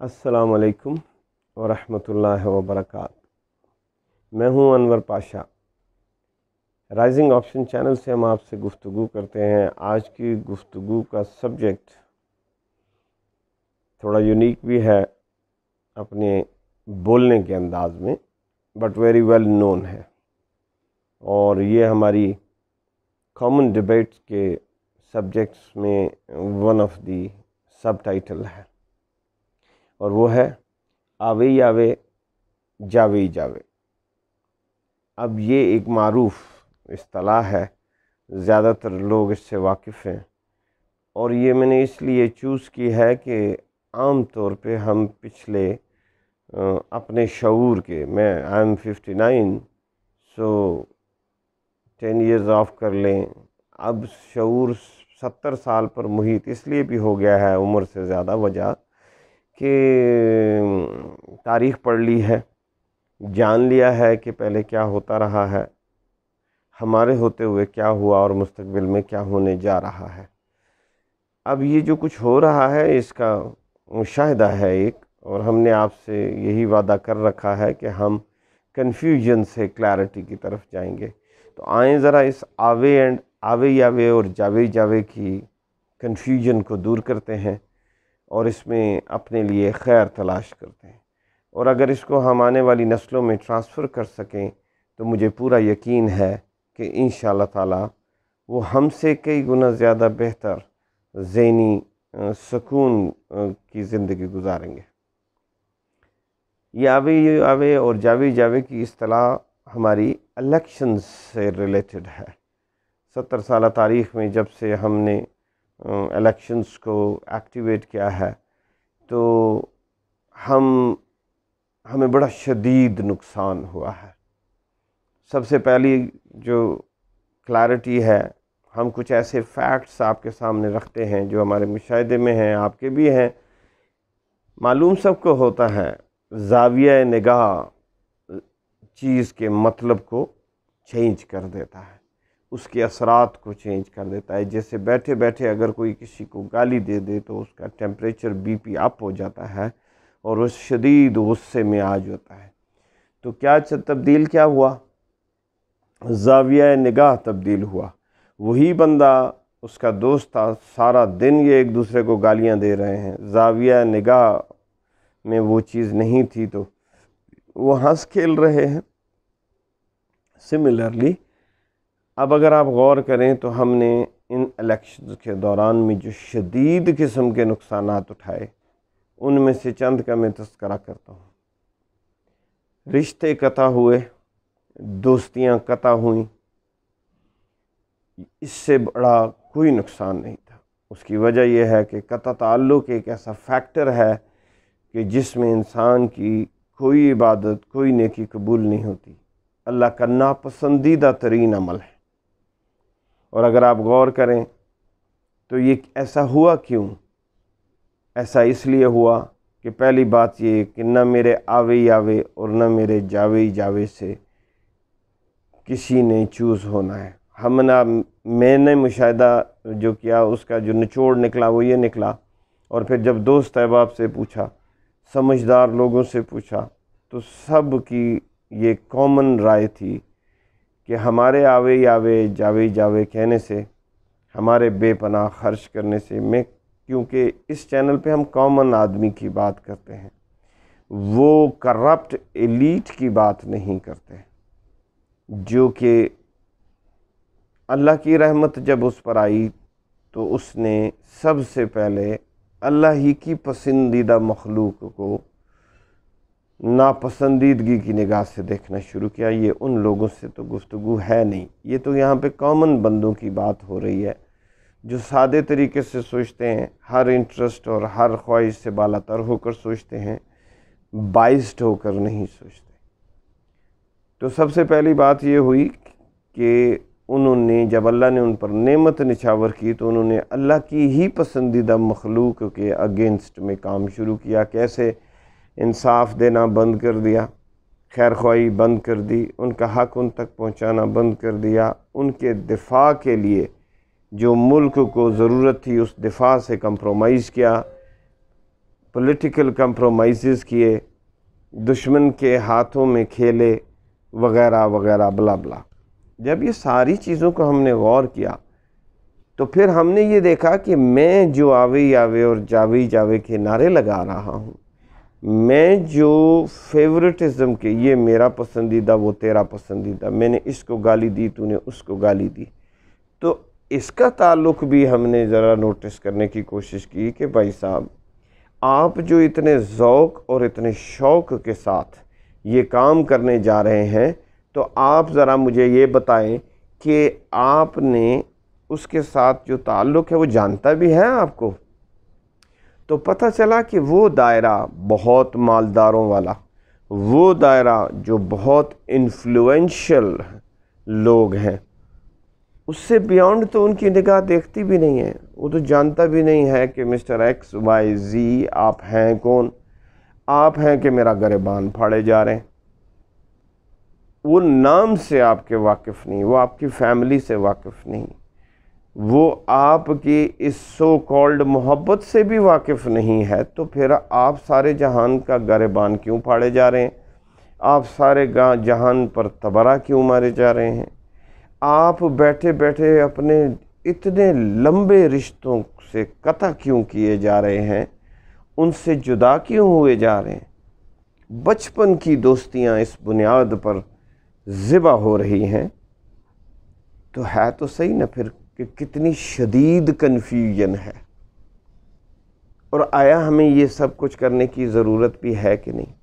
السلام علیکم ورحمۃ اللہ وبرکاتہ۔ میں ہوں انور پاشا۔ رائزنگ آپشن چینل سے ہم آپ سے گفتگو کرتے ہیں۔ آج کی گفتگو کا سبجیکٹ تھوڑا یونیک بھی ہے اپنے بولنے کے انداز میں، بٹ ویری ویل نون ہے، اور یہ ہماری کامن ڈبیٹس کے سبجیکٹس میں one of the sub title ہے، اور وہ ہے آوے یاوے جاوے جاوے۔ اب یہ ایک معروف اصطلاح ہے، زیادہ تر لوگ اس سے واقف ہیں، اور یہ میں نے اس لیے چوز کی ہے کہ عام طور پہ ہم پچھلے اپنے شعور کے، میں I am 59، so 10 years of کر لیں، اب شعور 70 سال پر محیط اس لیے بھی ہو گیا ہے عمر سے زیادہ، وجہ کہ تاریخ پڑھ لی ہے، جان لیا ہے کہ پہلے کیا ہوتا رہا ہے، ہمارے ہوتے ہوئے کیا ہوا اور مستقبل میں کیا ہونے جا رہا ہے۔ اب یہ جو کچھ ہو رہا ہے اس کا مشاہدہ ہے ایک، اور ہم نے آپ سے یہی وعدہ کر رکھا ہے کہ ہم کنفیوژن سے کلیئرٹی کی طرف جائیں گے۔ تو آئیں ذرا اس آوے یاوے اور جاوے جاوے کی کنفیوژن کو دور کرتے ہیں، اور اس میں اپنے لیے خیر تلاش کرتے ہیں، اور اگر اس کو ہم آنے والی نسلوں میں ٹرانسفر کر سکیں تو مجھے پورا یقین ہے کہ انشاءاللہ تعالی وہ ہم سے کئی گنا زیادہ بہتر ذہنی سکون کی زندگی گزاریں گے۔ یہ آوے اور جاوے جاوے کی اصطلاح ہماری الیکشنز سے ریلیٹڈ ہے۔ 70 سالہ تاریخ میں جب سے ہم نے الیکشنز کو ایکٹیویٹ کیا ہے تو ہمیں بڑا شدید نقصان ہوا ہے۔ سب سے پہلی جو کلیئرٹی ہے، ہم کچھ ایسے فیکٹس آپ کے سامنے رکھتے ہیں جو ہمارے مشاہدے میں ہیں، آپ کے بھی ہیں۔ معلوم سب کو ہوتا ہے، زاویہ نگاہ چیز کے مطلب کو چینج کر دیتا ہے، اس کے اثرات کو چینج کر دیتا ہے۔ جیسے بیٹھے بیٹھے اگر کوئی کسی کو گالی دے دے تو اس کا ٹیمپریچر BP اپ ہو جاتا ہے اور وہ شدید غصے میں آ جاتا ہے۔ تو کیا تبدیل کیا ہوا؟ زاویہ نگاہ تبدیل ہوا۔ وہی بندہ، اس کا دوست تھا، سارا دن یہ ایک دوسرے کو گالیاں دے رہے ہیں، زاویہ نگاہ میں وہ چیز نہیں تھی تو وہ ہنس کھیل رہے ہیں۔ سملرلی اب اگر آپ غور کریں تو ہم نے ان الیکشنز کے دوران میں جو شدید قسم کے نقصانات اٹھائے، ان میں سے چند کا میں تذکرہ کرتا ہوں۔ رشتے قطع ہوئے، دوستیاں قطع ہوئیں، اس سے بڑا کوئی نقصان نہیں تھا۔ اس کی وجہ یہ ہے کہ قطع تعلق ایک ایسا فیکٹر ہے کہ جس میں انسان کی کوئی عبادت، کوئی نیکی قبول نہیں ہوتی، اللہ کا ناپسندیدہ ترین عمل ہے۔ اور اگر آپ غور کریں تو یہ ایسا ہوا کیوں؟ ایسا اس لیے ہوا کہ پہلی بات یہ کہ نہ میرے آوے یاوے اور نہ میرے جاوے جاوے سے کسی نے چوز ہونا ہے۔ میں نے مشاہدہ جو کیا، اس کا جو نچوڑ نکلا وہ یہ نکلا، اور پھر جب دوست احباب سے پوچھا، سمجھدار لوگوں سے پوچھا، تو سب کی یہ کامن رائے تھی کہ ہمارے آوے یاوے جاوے جاوے کہنے سے، ہمارے بے پناہ خرچ کرنے سے، کیونکہ اس چینل پہ ہم کامن آدمی کی بات کرتے ہیں، وہ کرپٹ ایلیٹ کی بات نہیں کرتے، جو کہ اللہ کی رحمت جب اس پر آئی تو اس نے سب سے پہلے اللہ ہی کی پسندیدہ مخلوق کو ناپسندیدگی کی نگاہ سے دیکھنا شروع کیا۔ یہ ان لوگوں سے تو گفتگو ہے نہیں، یہ تو یہاں پہ کامن بندوں کی بات ہو رہی ہے جو سادے طریقے سے سوچتے ہیں، ہر انٹرسٹ اور ہر خواہش سے بالا تر ہو کر سوچتے ہیں، بائسڈ ہو کر نہیں سوچتے۔ تو سب سے پہلی بات یہ ہوئی کہ انہوں نے، جب اللہ نے ان پر نعمت نچھاور کی تو انہوں نے اللہ کی ہی پسندیدہ مخلوق کے اگینسٹ میں کام شروع کیا۔ کیسے؟ انصاف دینا بند کر دیا، خیر خواہی بند کر دی، ان کا حق ان تک پہنچانا بند کر دیا، ان کے دفاع کے لیے جو ملک کو ضرورت تھی اس دفاع سے کمپرومائز کیا، پولیٹیکل کمپرومائزز کیے، دشمن کے ہاتھوں میں کھیلے وغیرہ وغیرہ بلا بلا۔ جب یہ ساری چیزوں کو ہم نے غور کیا تو پھر ہم نے یہ دیکھا کہ میں جو آوے آوے اور جاوے جاوے کے نعرے لگا رہا ہوں، میں جو فیورٹزم کے یہ میرا پسندیدہ وہ تیرا پسندیدہ، میں نے اس کو گالی دی تو نے اس کو گالی دی، تو اس کا تعلق بھی ہم نے ذرا نوٹس کرنے کی کوشش کی کہ بھائی صاحب آپ جو اتنے ذوق اور اتنے شوق کے ساتھ یہ کام کرنے جا رہے ہیں تو آپ ذرا مجھے یہ بتائیں کہ آپ نے اس کے ساتھ جو تعلق ہے وہ جانتا بھی ہے آپ کو؟ تو پتہ چلا کہ وہ دائرہ بہت مالداروں والا، وہ دائرہ جو بہت انفلوئنشل لوگ ہیں، اس سے بیانڈ تو ان کی نگاہ دیکھتی بھی نہیں ہے۔ وہ تو جانتا بھی نہیں ہے کہ مسٹر ایکس وائی زی آپ ہیں کون۔ آپ ہیں کہ میرا گریبان پھاڑے جا رہے ہیں، وہ نام سے آپ کے واقف نہیں، وہ آپ کی فیملی سے واقف نہیں، وہ آپ کی اس سو کالڈ محبت سے بھی واقف نہیں ہے، تو پھر آپ سارے جہان کا گریبان کیوں پھاڑے جا رہے ہیں؟ آپ سارے جہان پر تبرہ کیوں مارے جا رہے ہیں؟ آپ بیٹھے بیٹھے اپنے اتنے لمبے رشتوں سے قطع کیوں کیے جا رہے ہیں؟ ان سے جدا کیوں ہوئے جا رہے ہیں؟ بچپن کی دوستیاں اس بنیاد پر ذبح ہو رہی ہیں، تو ہے تو صحیح نا پھر کہ کتنی شدید کنفیوژن ہے۔ اور آیا ہمیں یہ سب کچھ کرنے کی ضرورت بھی ہے کہ نہیں؟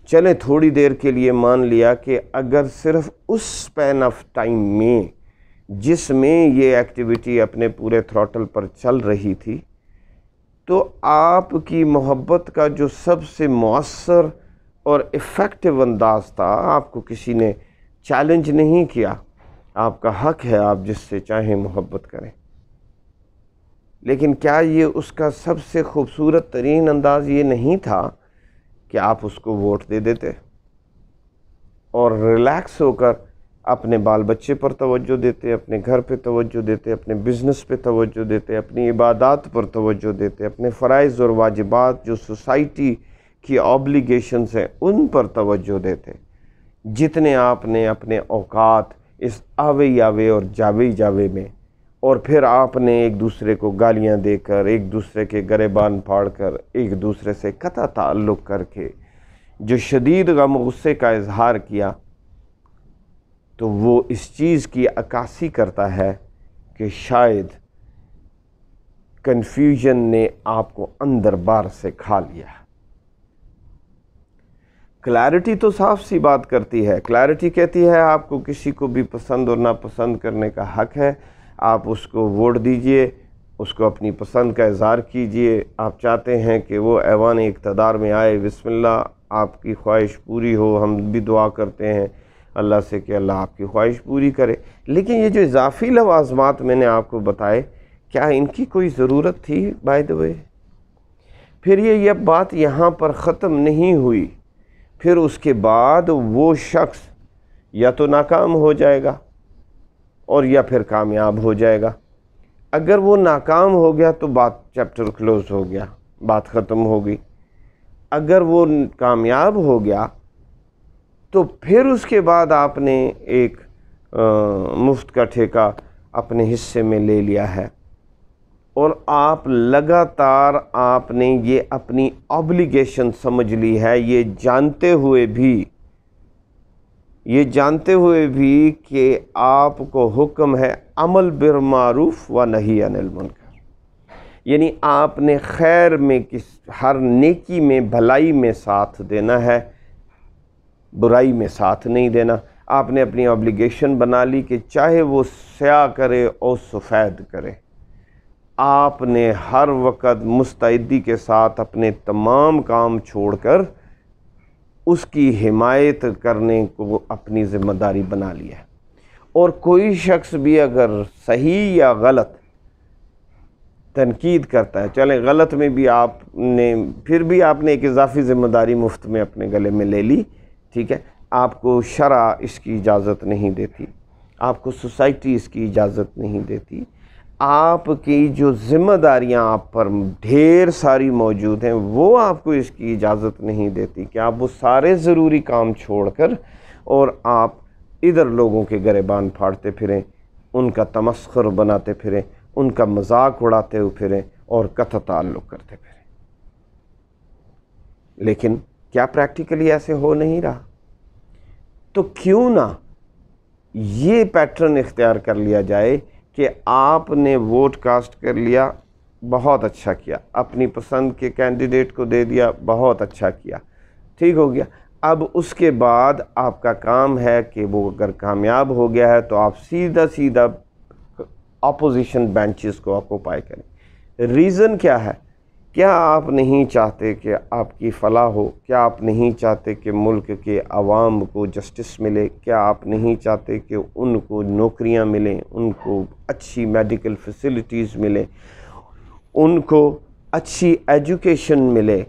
چلیں تھوڑی دیر کے لیے مان لیا کہ اگر صرف اس سپین آف ٹائم میں جس میں یہ ایکٹیویٹی اپنے پورے تھروٹل پر چل رہی تھی، تو آپ کی محبت کا جو سب سے مؤثر اور ایفیکٹو انداز تھا، آپ کو کسی نے چیلنج نہیں کیا، آپ کا حق ہے آپ جس سے چاہیں محبت کریں، لیکن کیا یہ اس کا سب سے خوبصورت ترین انداز یہ نہیں تھا کہ آپ اس کو ووٹ دے دیتے اور ریلیکس ہو کر اپنے بال بچے پر توجہ دیتے، اپنے گھر پہ توجہ دیتے، اپنے بزنس پہ توجہ دیتے، اپنی عبادات پر توجہ دیتے، اپنے فرائض اور واجبات جو سوسائٹی کی آبلیگیشنز ہیں ان پر توجہ دیتے، جتنے آپ نے اپنے اوقات اس آوے آوے اور جاوے جاوے میں، اور پھر آپ نے ایک دوسرے کو گالیاں دے کر، ایک دوسرے کے گریبان پھاڑ کر، ایک دوسرے سے قطع تعلق کر کے جو شدید غم و غصے کا اظہار کیا، تو وہ اس چیز کی عکاسی کرتا ہے کہ شاید کنفیوژن نے آپ کو اندر بار سے کھا لیا۔ کلیرٹی تو صاف سی بات کرتی ہے، کلیرٹی کہتی ہے آپ کو کسی کو بھی پسند اور ناپسند کرنے کا حق ہے، آپ اس کو ووٹ دیجئے، اس کو اپنی پسند کا اظہار کیجئے، آپ چاہتے ہیں کہ وہ ایوان اقتدار میں آئے، بسم اللہ، آپ کی خواہش پوری ہو، ہم بھی دعا کرتے ہیں اللہ سے کہ اللہ آپ کی خواہش پوری کرے، لیکن یہ جو اضافی لوازمات میں نے آپ کو بتائے، کیا ان کی کوئی ضرورت تھی؟ بائی دی وے پھر یہ بات یہاں پر ختم نہیں ہوئی، پھر اس کے بعد وہ شخص یا تو ناکام ہو جائے گا اور یا پھر کامیاب ہو جائے گا۔ اگر وہ ناکام ہو گیا تو بات چیپٹر کلوز ہو گیا، بات ختم ہو گئی۔ اگر وہ کامیاب ہو گیا تو پھر اس کے بعد آپ نے ایک مفت کا ٹھیکہ اپنے حصے میں لے لیا ہے، اور آپ لگاتار آپ نے یہ اپنی آبلیگیشن سمجھ لی ہے، یہ جانتے ہوئے بھی کہ آپ کو حکم ہے عمل بالمعروف و نہی عن المنکر، یعنی آپ نے خیر میں ہر نیکی میں بھلائی میں ساتھ دینا ہے، برائی میں ساتھ نہیں دینا۔ آپ نے اپنی آبلیگیشن بنا لی کہ چاہے وہ سیاہ کرے اور سفید کرے، آپ نے ہر وقت مستعدی کے ساتھ اپنے تمام کام چھوڑ کر اس کی حمایت کرنے کو اپنی ذمہ داری بنا لیا ہے۔ اور کوئی شخص بھی اگر صحیح یا غلط تنقید کرتا ہے، چلیں غلط میں بھی پھر بھی آپ نے ایک اضافی ذمہ داری مفت میں اپنے گلے میں لے لی، ٹھیک ہے، آپ کو شرع اس کی اجازت نہیں دیتی، آپ کو سوسائٹی اس کی اجازت نہیں دیتی۔ آپ کی جو ذمہ داریاں آپ پر ڈھیر ساری موجود ہیں وہ آپ کو اس کی اجازت نہیں دیتی کہ آپ وہ سارے ضروری کام چھوڑ کر اور آپ ادھر لوگوں کے گریبان پھاڑتے پھریں، ان کا تمسخر بناتے پھریں، ان کا مذاق اڑاتے ہوئے پھریں اور قطع تعلق کرتے پھریں۔ لیکن کیا پریکٹیکلی ایسے ہو نہیں رہا؟ تو کیوں نہ یہ پیٹرن اختیار کر لیا جائے کہ آپ نے ووٹ کاسٹ کر لیا، بہت اچھا کیا، اپنی پسند کے کینڈیڈیٹ کو دے دیا، بہت اچھا کیا، ٹھیک ہو گیا۔ اب اس کے بعد آپ کا کام ہے کہ وہ اگر کامیاب ہو گیا ہے تو آپ سیدھا اپوزیشن بینچز کو آکوپائی کریں۔ ریزن کیا ہے؟ کیا آپ نہیں چاہتے کہ آپ کی فلاح ہو؟ کیا آپ نہیں چاہتے کہ ملک کے عوام کو جسٹس ملے؟ کیا آپ نہیں چاہتے کہ ان کو نوکریاں ملیں، ان کو اچھی میڈیکل فیسلٹیز ملیں، ان کو اچھی ایجوکیشن ملے،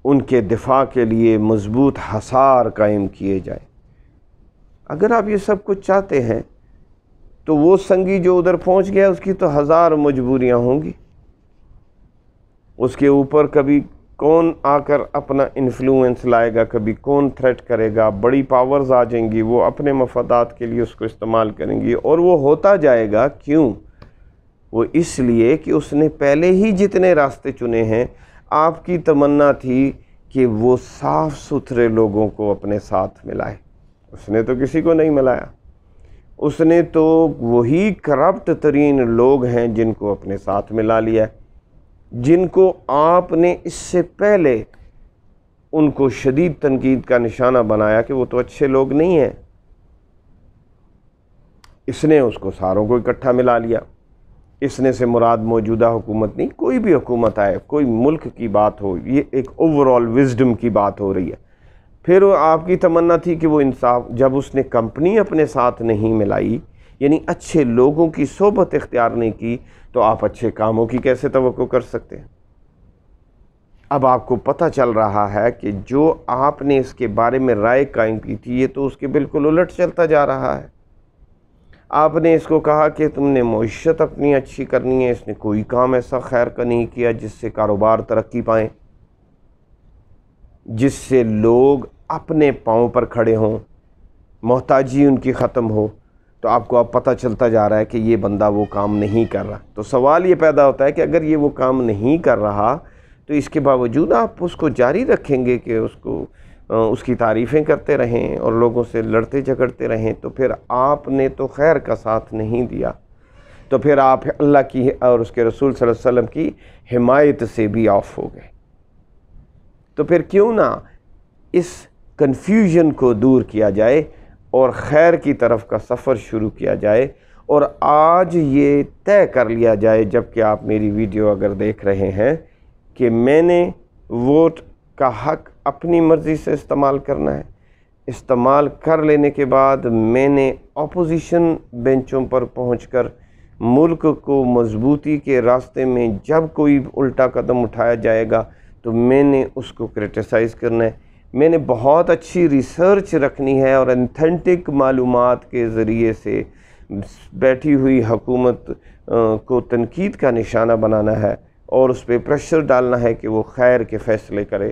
ان کے دفاع کے لیے مضبوط حصار قائم کیے جائے؟ اگر آپ یہ سب کچھ چاہتے ہیں تو وہ سنگی جو ادھر پہنچ گیا اس کی تو ہزار مجبوریاں ہوں گی۔ اس کے اوپر کبھی کون آ کر اپنا انفلوئنس لائے گا، کبھی کون تھریٹ کرے گا، بڑی پاورز آ جائیں گی، وہ اپنے مفادات کے لیے اس کو استعمال کریں گی، اور وہ ہوتا جائے گا۔ کیوں؟ وہ اس لیے کہ اس نے پہلے ہی جتنے راستے چنے ہیں، آپ کی تمنا تھی کہ وہ صاف ستھرے لوگوں کو اپنے ساتھ ملائے۔ اس نے تو کسی کو نہیں ملایا، اس نے تو وہی کرپٹ ترین لوگ ہیں جن کو اپنے ساتھ ملا لیا ہے، جن کو آپ نے اس سے پہلے ان کو شدید تنقید کا نشانہ بنایا کہ وہ تو اچھے لوگ نہیں ہیں۔ اس نے اس کو ساروں کو اکٹھا ملا لیا۔ اس نے سے مراد موجودہ حکومت نہیں، کوئی بھی حکومت آئے، کوئی ملک کی بات ہو، یہ ایک اوورآل وزڈم کی بات ہو رہی ہے۔ پھر آپ کی تمنا تھی کہ وہ انصاف، جب اس نے کمپنی اپنے ساتھ نہیں ملائی، یعنی اچھے لوگوں کی صحبت اختیار نہیں کی، تو آپ اچھے کاموں کی کیسے توقع کر سکتے ہیں؟ اب آپ کو پتہ چل رہا ہے کہ جو آپ نے اس کے بارے میں رائے قائم کی تھی یہ تو اس کے بالکل الٹ چلتا جا رہا ہے۔ آپ نے اس کو کہا کہ تم نے معیشت اپنی اچھی کرنی ہے، اس نے کوئی کام ایسا خیر کا نہیں کیا جس سے کاروبار ترقی پائیں، جس سے لوگ اپنے پاؤں پر کھڑے ہوں، محتاجی ان کی ختم ہو۔ تو آپ کو اب پتہ چلتا جا رہا ہے کہ یہ بندہ وہ کام نہیں کر رہا۔ تو سوال یہ پیدا ہوتا ہے کہ اگر یہ وہ کام نہیں کر رہا تو اس کے باوجود آپ اس کو جاری رکھیں گے کہ اس کی تعریفیں کرتے رہیں اور لوگوں سے لڑتے جھگڑتے رہیں، تو پھر آپ نے تو خیر کا ساتھ نہیں دیا، تو پھر آپ اللہ کی اور اس کے رسول صلی اللہ علیہ وسلم کی حمایت سے بھی آف ہو گئے۔ تو پھر کیوں نہ اس کنفیوژن کو دور کیا جائے اور خیر کی طرف کا سفر شروع کیا جائے، اور آج یہ طے کر لیا جائے، جب کہ آپ میری ویڈیو اگر دیکھ رہے ہیں، کہ میں نے ووٹ کا حق اپنی مرضی سے استعمال کرنا ہے۔ استعمال کر لینے کے بعد میں نے اپوزیشن بینچوں پر پہنچ کر ملک کو مضبوطی کے راستے میں جب کوئی الٹا قدم اٹھایا جائے گا تو میں نے اس کو کرٹیسائز کرنا ہے۔ میں نے بہت اچھی ریسرچ رکھنی ہے اور انتھینٹک معلومات کے ذریعے سے بیٹھی ہوئی حکومت کو تنقید کا نشانہ بنانا ہے اور اس پہ پریشر ڈالنا ہے کہ وہ خیر کے فیصلے کرے،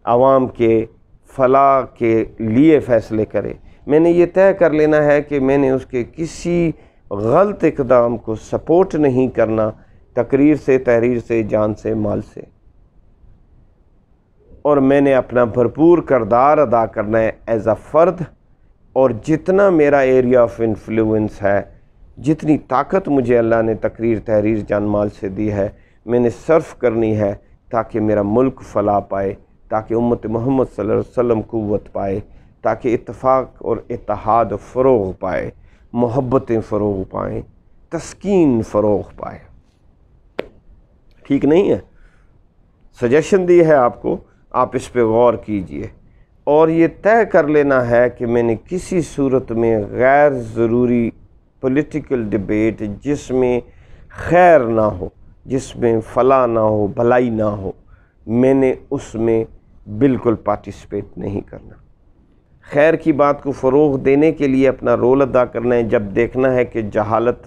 عوام کے فلاح کے لیے فیصلے کرے۔ میں نے یہ طے کر لینا ہے کہ میں نے اس کے کسی غلط اقدام کو سپورٹ نہیں کرنا، تقریر سے، تحریر سے، جان سے، مال سے، اور میں نے اپنا بھرپور کردار ادا کرنا ہے ایز اے فرد، اور جتنا میرا ایریا آف انفلوئنس ہے، جتنی طاقت مجھے اللہ نے تقریر، تحریر، جان مال سے دی ہے، میں نے صرف کرنی ہے تاکہ میرا ملک فلاح پائے، تاکہ امت محمد صلی اللہ علیہ وسلم قوت پائے، تاکہ اتفاق اور اتحاد فروغ پائے، محبتیں فروغ پائیں، تسکین فروغ پائے۔ ٹھیک نہیں ہے؟ سجیشن دی ہے آپ کو، آپ اس پہ غور کیجئے، اور یہ طے کر لینا ہے کہ میں نے کسی صورت میں غیر ضروری پولیٹیکل ڈیبیٹ جس میں خیر نہ ہو، جس میں فلاح نہ ہو، بھلائی نہ ہو، میں نے اس میں بالکل پارٹیسپیٹ نہیں کرنا۔ خیر کی بات کو فروغ دینے کے لیے اپنا رول ادا کرنا ہے۔ جب دیکھنا ہے کہ جہالت